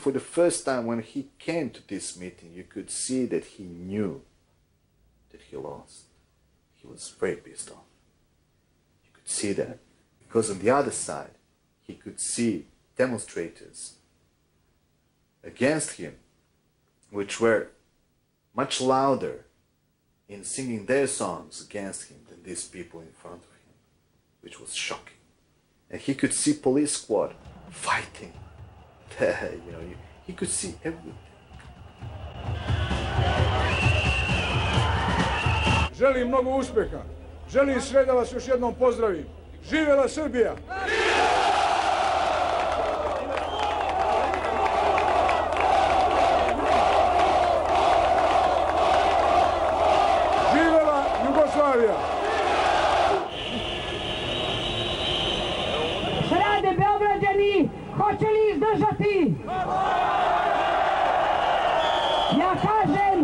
for the first time when he came to this meeting, you could see that he knew that he lost. He was very pissed off. You could see that. Because on the other side, he could see demonstrators against him, which were much louder in singing their songs against him than these people in front of him, which was shocking. And he could see police squad fighting. He could see everything. Želim mnogo uspjeha. Želim sve da vas još jednom pozdravim. Živela Srbija! Živela Jugoslavija! Šta rade Beograđani? Hoće li izdržati? Ja kažem,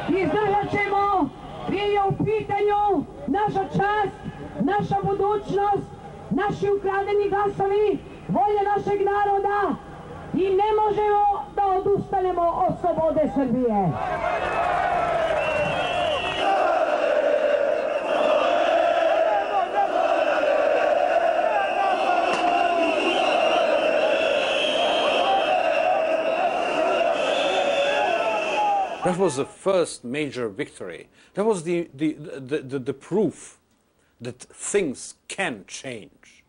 izdržat ćemo, jer je u pitanju naša čast, naša budućnost, naši ukradeni glasovi, volja našeg naroda i ne možemo da odustanemo od slobode Srbije. That was the first major victory. That was the proof that things can change.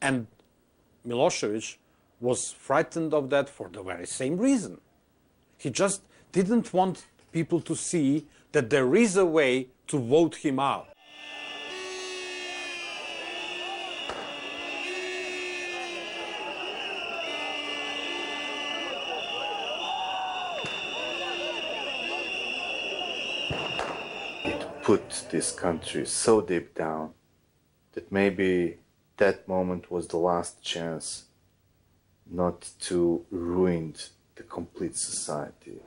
And Milosevic was frightened of that for the very same reason. He just didn't want people to see that there is a way to vote him out. Put this country so deep down that maybe that moment was the last chance not to ruin the complete society.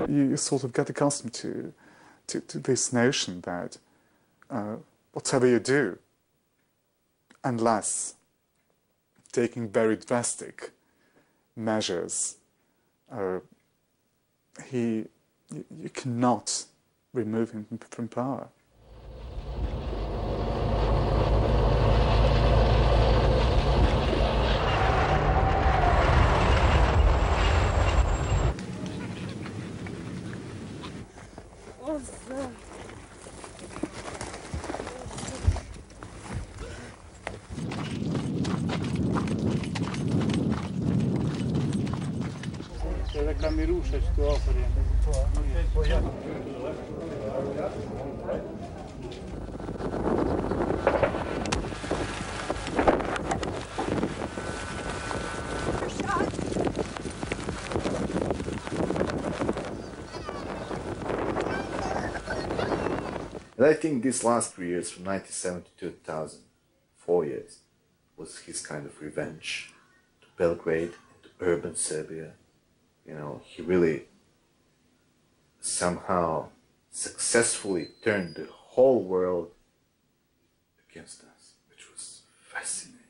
You sort of get accustomed to this notion that whatever you do, unless taking very drastic measures, you cannot remove him from power. And I think these last 3 years, from 1970 to 2000, 4 years, was his kind of revenge to Belgrade and to urban Serbia. You know, he really somehow successfully turned the whole world against us, which was fascinating.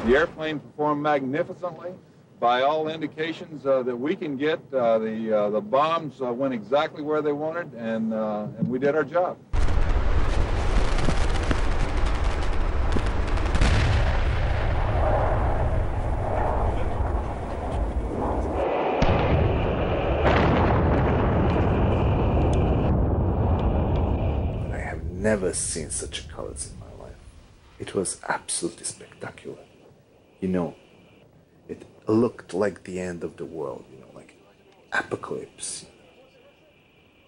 The airplane performed magnificently. By all indications that we can get, the bombs went exactly where they wanted, and we did our job. I have never seen such colors in my life. It was absolutely spectacular. You know, it looked like the end of the world, you know, like apocalypse.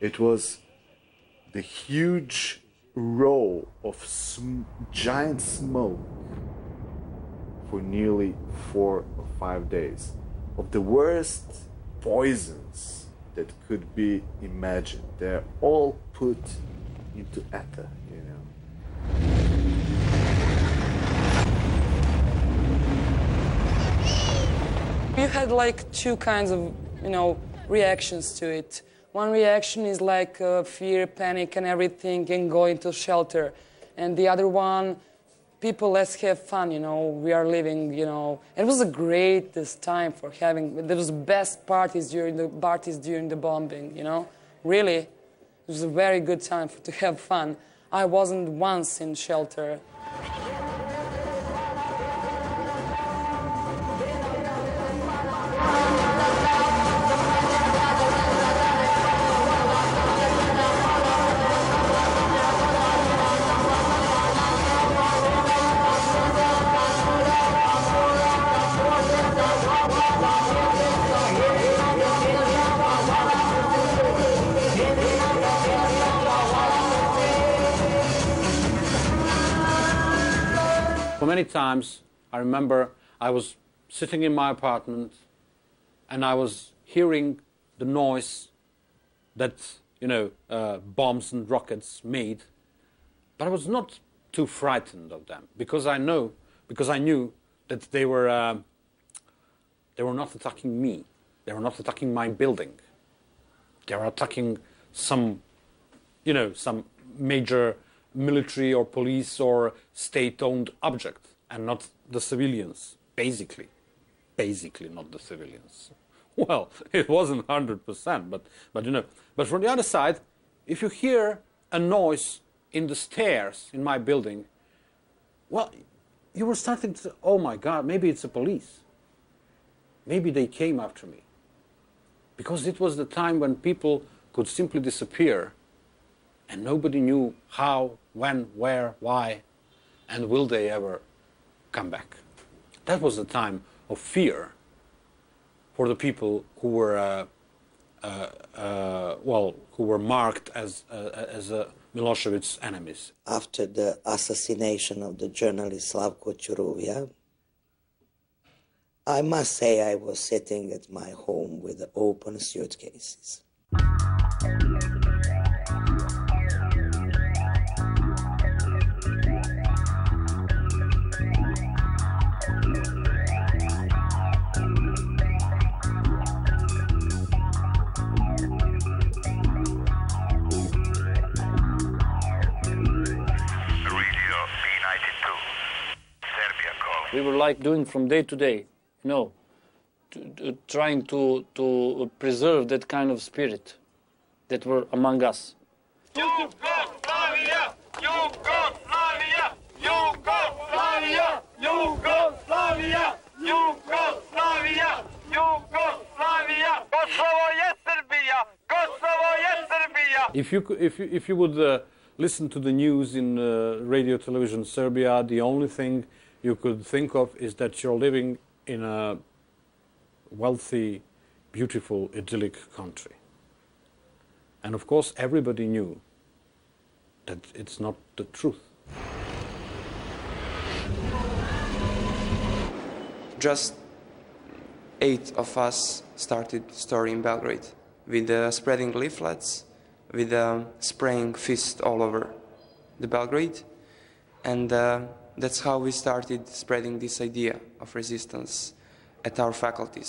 It was the huge row of giant smoke for nearly 4 or 5 days of the worst poisons that could be imagined. They're all put into ether, you know. You had like two kinds of, reactions to it. One reaction is like fear, panic and everything and go into shelter. And the other one, people, let's have fun, we are living, It was the greatest time for having, there was best parties during the bombing, Really, it was a very good time to have fun. I wasn't once in shelter. Many times, I remember I was sitting in my apartment and I was hearing the noise that, bombs and rockets made, but I was not too frightened of them because I knew that they were not attacking me. They were not attacking my building. They were attacking some major military or police or state-owned object, and not the civilians, basically not the civilians. Well, it wasn't 100%, but from the other side, if you hear a noise in the stairs in my building, well, you were starting to, oh my God, maybe it's the police. Maybe they came after me. Because it was the time when people could simply disappear and nobody knew how, when, where, why, and will they ever come back. That was the time of fear for the people who were, who were marked as Milosevic's enemies. After the assassination of the journalist Slavko Churuvia, I must say I was sitting at my home with open suitcases. We were like doing from day to day, trying to preserve that kind of spirit that were among us. Yugoslavia! Yugoslavia! Yugoslavia! Yugoslavia! Yugoslavia! Yugoslavia! Kosovo je Srbija! Kosovo je Srbija! If you would listen to the news in radio, television, Serbia, the only thing you could think of is that you're living in a wealthy, beautiful, idyllic country. And of course, everybody knew that it's not the truth. Just 8 of us started story in Belgrade, with spreading leaflets, with spraying fist all over the Belgrade, and that's how we started spreading this idea of resistance at our faculties.